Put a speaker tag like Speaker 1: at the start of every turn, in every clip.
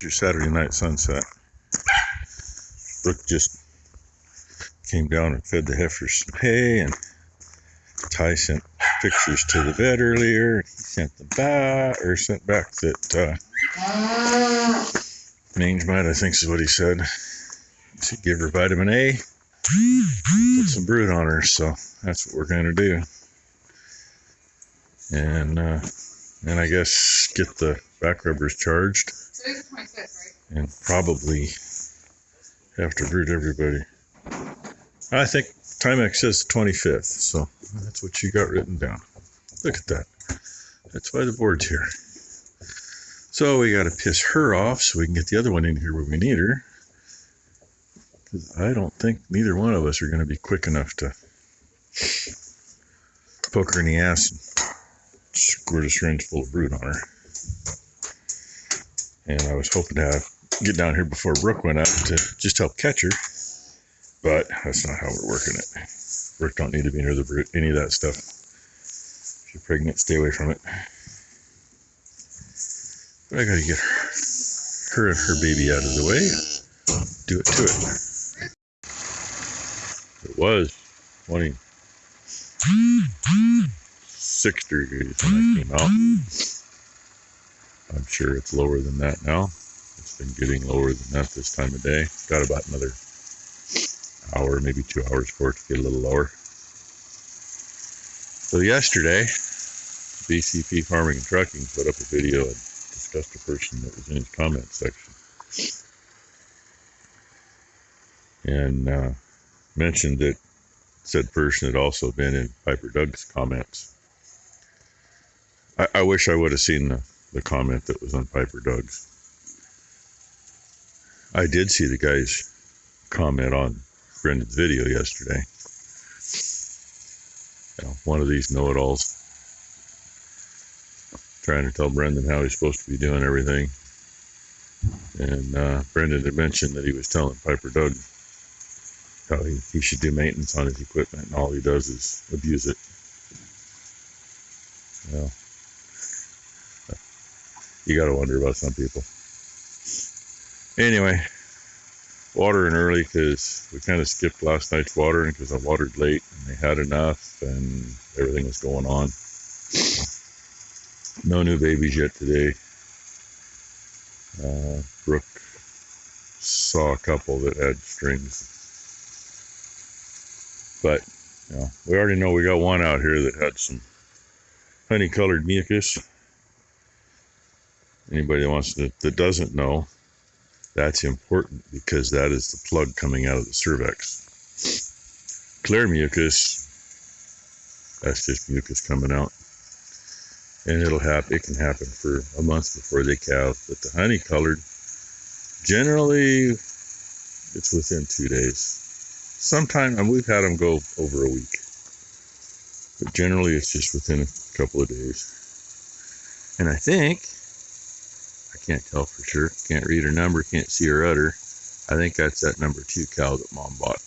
Speaker 1: Your Saturday night sunset. Brooke just came down and fed the heifers some hay, and Ty sent pictures to the vet earlier. He sent sent back that mange mite, I think is what he said. He should give her vitamin A, put some brood on her, so that's what we're going to do. And I guess get the back rubbers charged.
Speaker 2: Today's the 26th, right?
Speaker 1: And probably have to brood everybody. I think Timex says the 25th, so that's what you got written down. Look at that. That's why the board's here. So we got to piss her off so we can get the other one in here where we need her. Because I don't think neither one of us are going to be quick enough to poke her in the ass and squirt a syringe full of brood on her. And I was hoping to get down here before Brooke went out to just help catch her. But that's not how we're working it. Brooke don't need to be near the brood, any of that stuff. If you're pregnant, stay away from it. But I gotta get her and her baby out of the way. Do it to it. It was 26 degrees when I came out. I'm sure it's lower than that now. It's been getting lower than that this time of day. Got about another hour, maybe 2 hours for it to get a little lower. So yesterday, BCP Farming and Trucking put up a video and discussed a person that was in his comment section. And mentioned that said person had also been in Piper Doug's comments. I wish I would have seen the comment that was on Piper Doug's. I did see the guy's comment on Brendan's video yesterday. You know, one of these know-it-alls trying to tell Brendan how he's supposed to be doing everything. And Brendan had mentioned that he was telling Piper Doug how he should do maintenance on his equipment, and all he does is abuse it. Well, you got to wonder about some people. Anyway, watering early because we kind of skipped last night's watering because I watered late and they had enough and everything was going on. No new babies yet today. Brooke saw a couple that had strings. But, you know, we already know we got one out here that had some honey-colored mucus. Anybody that doesn't know, that's important because that is the plug coming out of the cervix. Clear mucus, that's just mucus coming out. And it can happen for a month before they calve. But the honey-colored, generally, it's within 2 days. Sometimes, and we've had them go over a week. But generally, it's just within a couple of days. And I think, I can't tell for sure, can't read her number, can't see her udder. I think that's that number 2 cow that Mom bought.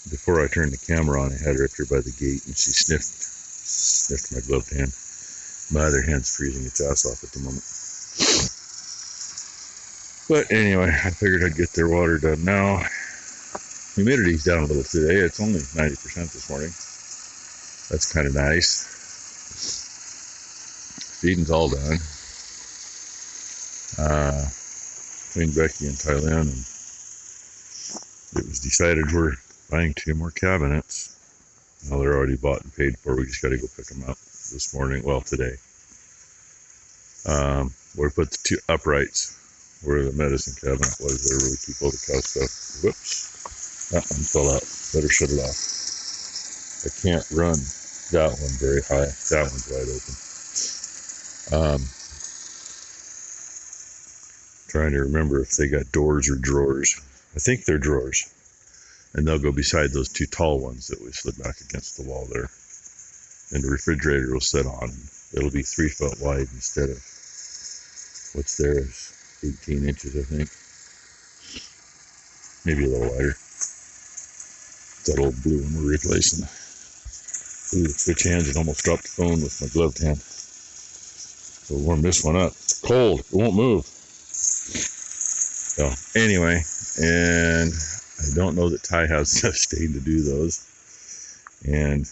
Speaker 1: Before I turned the camera on, I had her up here by the gate, and she sniffed my gloved hand. My other hand's freezing its ass off at the moment. But anyway, I figured I'd get their water done now. Humidity's down a little today. It's only 90% this morning. That's kind of nice. Feeding's all done. Between Becky and Thailand, and it was decided we're buying 2 more cabinets. Well, they're already bought and paid for. We just got to go pick them up this morning. Well, today. We put the 2 uprights where the medicine cabinet was there where we keep all the cow stuff. Whoops. That one fell out. Better shut it off. I can't run that one very high. That one's wide open. Trying to remember if they got doors or drawers. I think they're drawers. And they'll go beside those 2 tall ones that we slid back against the wall there. And the refrigerator will sit on. It'll be 3 foot wide instead of what's there is 18 inches, I think. Maybe a little wider. That old blue one we're replacing. Ooh, switch hands and almost dropped the phone with my gloved hand. So we'll warm this one up. It's cold. It won't move. So anyway, and I don't know that Ty has enough stain to do those. And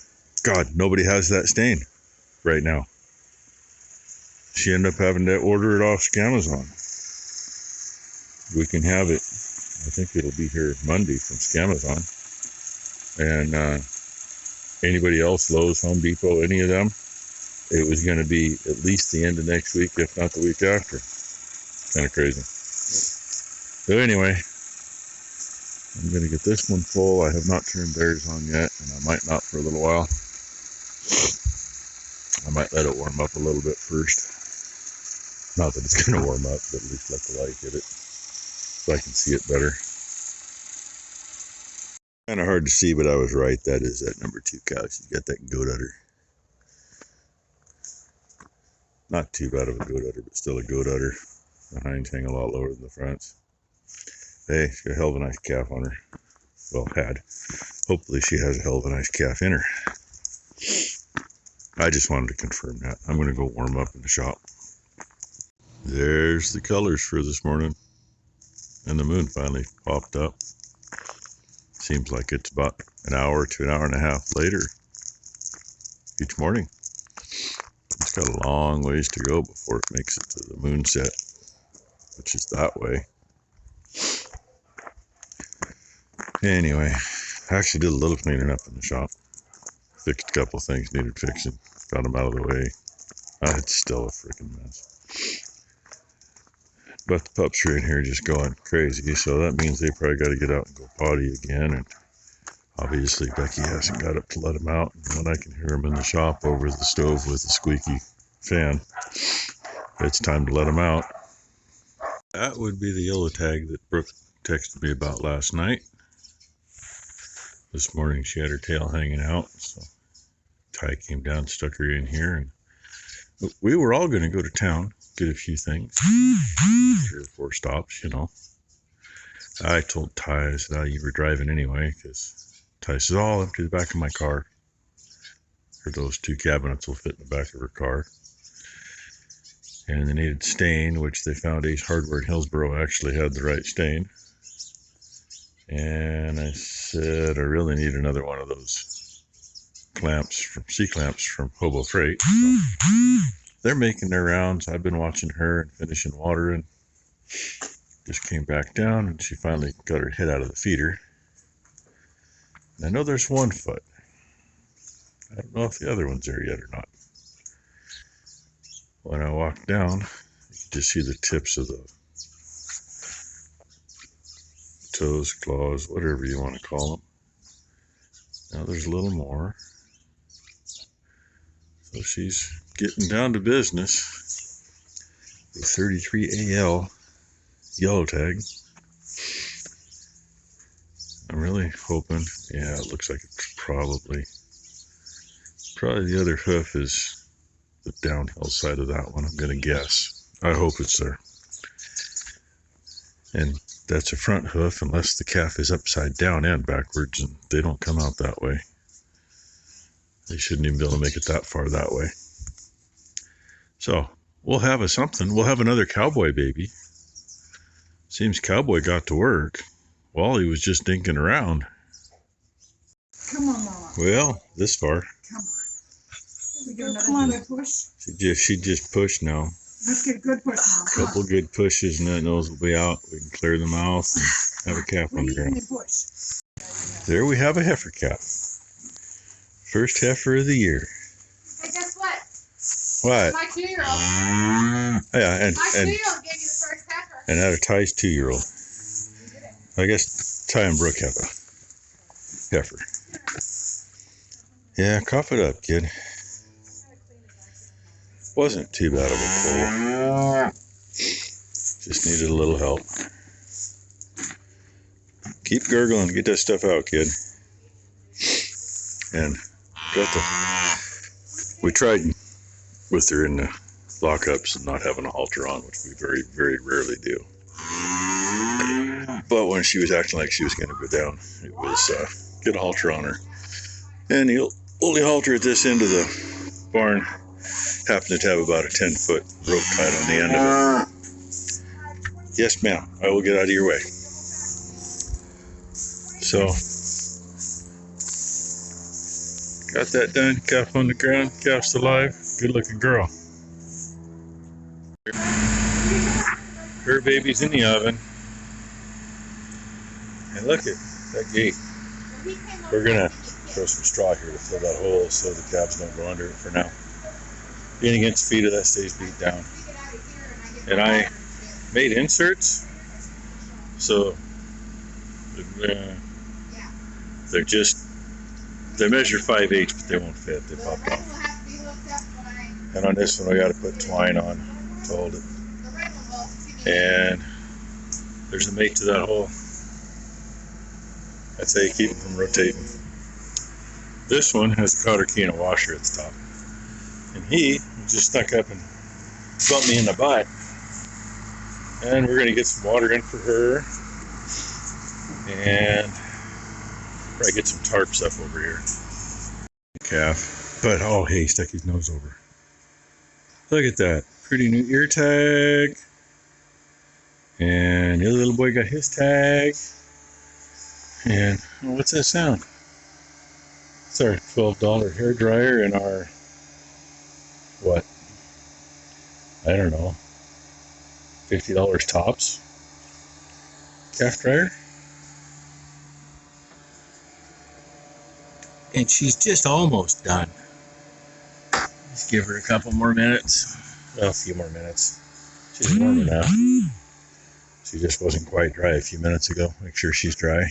Speaker 1: God, nobody has that stain right now. She ended up having to order it off Amazon. We can have it. I think it'll be here Monday from Amazon. And anybody else, Lowe's, Home Depot, any of them, it was going to be at least the end of next week, if not the week after. Kind of crazy. So anyway, I'm going to get this one full. I have not turned theirs on yet, and I might not for a little while. I might let it warm up a little bit first. Not that it's going to warm up, but at least let the light hit it so I can see it better. Kind of hard to see, but I was right. That is that number 2 cow. She's got that goat udder. Not too bad of a goat udder, but still a goat udder. The hinds hang a lot lower than the fronts. Hey, she's got a hell of a nice calf on her. Well, had. Hopefully she has a hell of a nice calf in her. I just wanted to confirm that. I'm going to go warm up in the shop. There's the colors for this morning. And the moon finally popped up. Seems like it's about an hour to an hour and a half later each morning. It's got a long ways to go before it makes it to the moon set, which is that way. Anyway, I actually did a little cleaning up in the shop. Fixed a couple things needed fixing. Got them out of the way. It's still a freaking mess. But the pups are in here just going crazy, so that means they probably got to get out and go potty again. And obviously Becky hasn't got up to let them out. And when I can hear them in the shop over the stove with a squeaky fan, it's time to let them out. That would be the yellow tag that Brooke texted me about last night. This morning she had her tail hanging out, so Ty came down, stuck her in here, and we were all going to go to town, get a few things, 3 or 4 stops, you know. I told Ty, I said, you were driving anyway, because Ty says, I'll empty the back of my car. Or those 2 cabinets will fit in the back of her car. And they needed stain, which they found Ace Hardware in Hillsboro actually had the right stain. And I said, I really need another one of those clamps, from C-clamps from Hobo Freight. So they're making their rounds. I've been watching her and finishing water, and just came back down, and she finally got her head out of the feeder. And I know there's one foot. I don't know if the other one's there yet or not. When I walked down, you could just see the tips of the toes, claws, whatever you want to call them. Now there's a little more. So she's getting down to business. The 33AL yellow tag. I'm really hoping, yeah, it looks like it's probably the other hoof is the downhill side of that one, I'm going to guess. I hope it's there. And that's a front hoof, unless the calf is upside down and backwards, and they don't come out that way. They shouldn't even be able to make it that far that way. So we'll have something. We'll have another cowboy baby. Seems Cowboy got to work. Wally was just dinking around.
Speaker 2: Come on, Mama.
Speaker 1: Well, this far.
Speaker 2: Come on. We got another come on, push.
Speaker 1: She just pushed now.
Speaker 2: Let's get a good push, Mom.
Speaker 1: A couple good pushes, and that nose will be out. We can clear the mouth and have a calf on the ground. There we have a heifer calf. First heifer of the year.
Speaker 3: Hey, guess what?
Speaker 1: What?
Speaker 3: My 2-year-old.
Speaker 1: Yeah, and
Speaker 3: My 2-year-old gave you the first heifer.
Speaker 1: And that are Ty's 2-year-old. I guess Ty and Brooke have a heifer. Yeah, cough it up, kid. Wasn't too bad of a pull. Just needed a little help. Keep gurgling. Get that stuff out, kid. And we tried with her in the lockups and not having a halter on, which we very, very rarely do. But when she was acting like she was going to go down, it was get a halter on her. And the only halter at this end of the barn happened to have about a 10-foot rope tied on the end of it. Yes, ma'am. I will get out of your way. So, got that done. Calf on the ground. Calf's alive. Good looking girl. Her baby's in the oven. And look at that gate. We're gonna throw some straw here to fill that hole so the calves don't go under it for now. Being against the feeder, that stays beat down. And I made inserts, so they measure 5/8, but they won't fit. They pop off. And on this one, I got to put twine on to hold it. And there's a mate to that hole. That's how you keep it from rotating. This one has a cotter key and a washer at the top. And he just stuck up and bumped me in the butt. And we're going to get some water in for her. And probably get some tarp stuff over here. Calf. But, oh, hey, he stuck his nose over. Look at that. Pretty new ear tag. And the other little boy got his tag. And oh, what's that sound? It's our $12 hair dryer and our, what? I don't know. $50 tops. Calf dryer. And she's just almost done. Just give her a couple more minutes. Well, a few more minutes. She's warm enough. She just wasn't quite dry a few minutes ago. Make sure she's dry.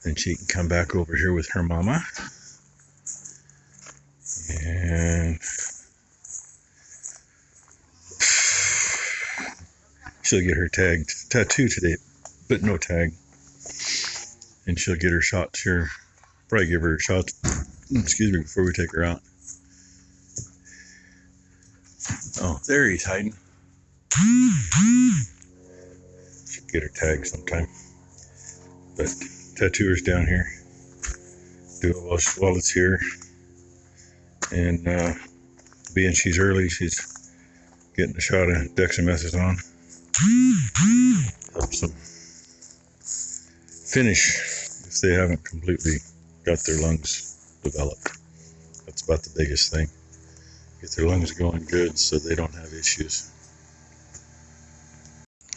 Speaker 1: Then she can come back over here with her mama. And she'll get her tattoo today, but no tag. And she'll get her shot. Sure, probably give her a shot. Excuse me, before we take her out. Oh, there he's hiding. She'll get her tag sometime. But tattooer's down here. Do it while it's here. And being she's early, she's getting a shot of dexamethasone. Helps them finish if they haven't completely got their lungs developed. That's about the biggest thing. Get their lungs going good so they don't have issues.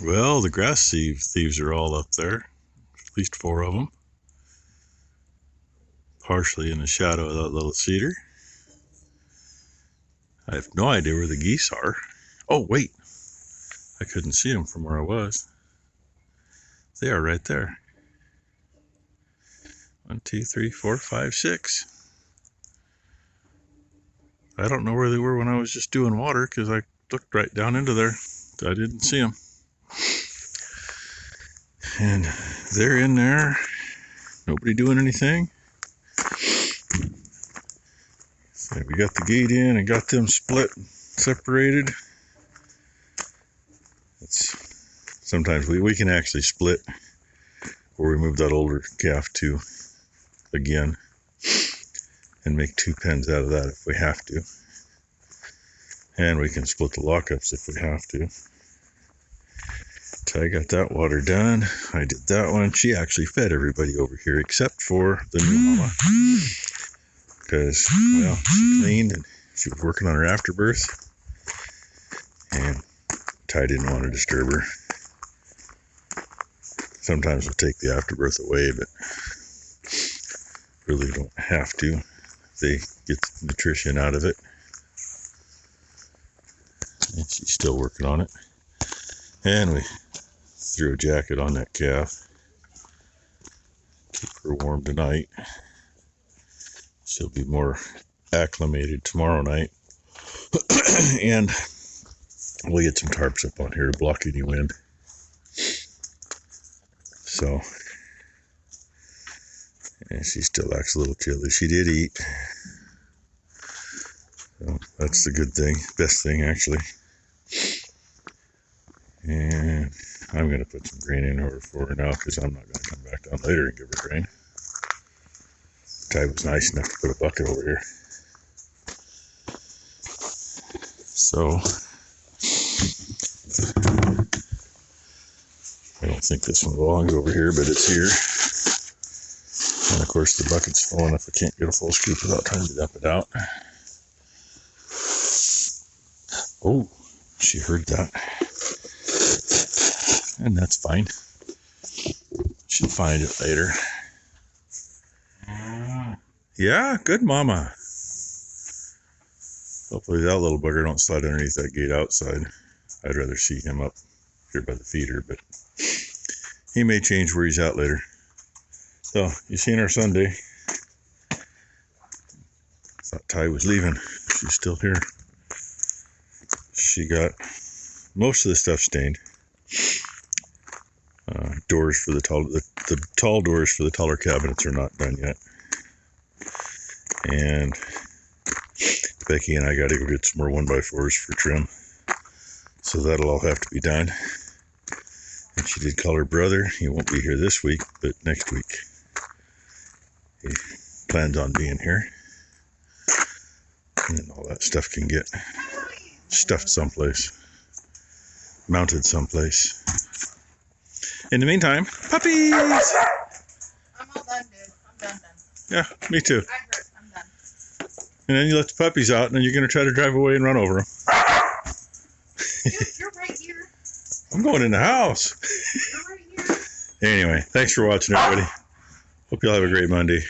Speaker 1: Well, the grass thieves are all up there. At least 4 of them. Partially in the shadow of that little cedar. I have no idea where the geese are. Oh, wait. I couldn't see them from where I was. They are right there. 1, 2, 3, 4, 5, 6. I don't know where they were when I was just doing water because I looked right down into there. I didn't see them. And they're in there. Nobody doing anything. So we got the gate in and got them separated. Sometimes we can actually split or remove that older calf too again and make 2 pens out of that if we have to. And we can split the lockups if we have to. So I got that water done. I did that one. She actually fed everybody over here except for the new mama. Because, well, she cleaned and she was working on her afterbirth. And Ty didn't want to disturb her. Sometimes we'll take the afterbirth away, but really don't have to. They get the nutrition out of it. And she's still working on it. And we threw a jacket on that calf. Keep her warm tonight. She'll be more acclimated tomorrow night. And we'll get some tarps up on here to block any wind. So, and she still acts a little chilly. She did eat. So that's the good thing. Best thing, actually. And I'm going to put some grain in her for her now because I'm not going to come back down later and give her grain. Ty was nice enough to put a bucket over here. So I don't think this one belongs over here, but it's here. And of course the bucket's full enough I can't get a full scoop without trying to dump it out. Oh, she heard that. And that's fine. She'll find it later. Yeah, good mama. Hopefully that little bugger don't slide underneath that gate outside. I'd rather see him up here by the feeder, but he may change where he's at later. So, you seen our Sunday? Thought Ty was leaving. She's still here. She got most of the stuff stained. Doors for the tall doors for the taller cabinets are not done yet. And Becky and I got to go get some more 1x4s for trim. So that'll all have to be done. And she did call her brother. He won't be here this week, but next week. He plans on being here. And all that stuff can get stuffed someplace. Mounted someplace. In the meantime, puppies!
Speaker 2: I'm all done, dude. I'm done.
Speaker 1: Yeah, me too.
Speaker 2: I hurt. I'm done.
Speaker 1: And then you let the puppies out, and then you're going to try to drive away and run over them.
Speaker 2: You're right here.
Speaker 1: I'm going in the house.
Speaker 2: You're right here.
Speaker 1: Anyway, thanks for watching, everybody. Hope y'all have a great Monday.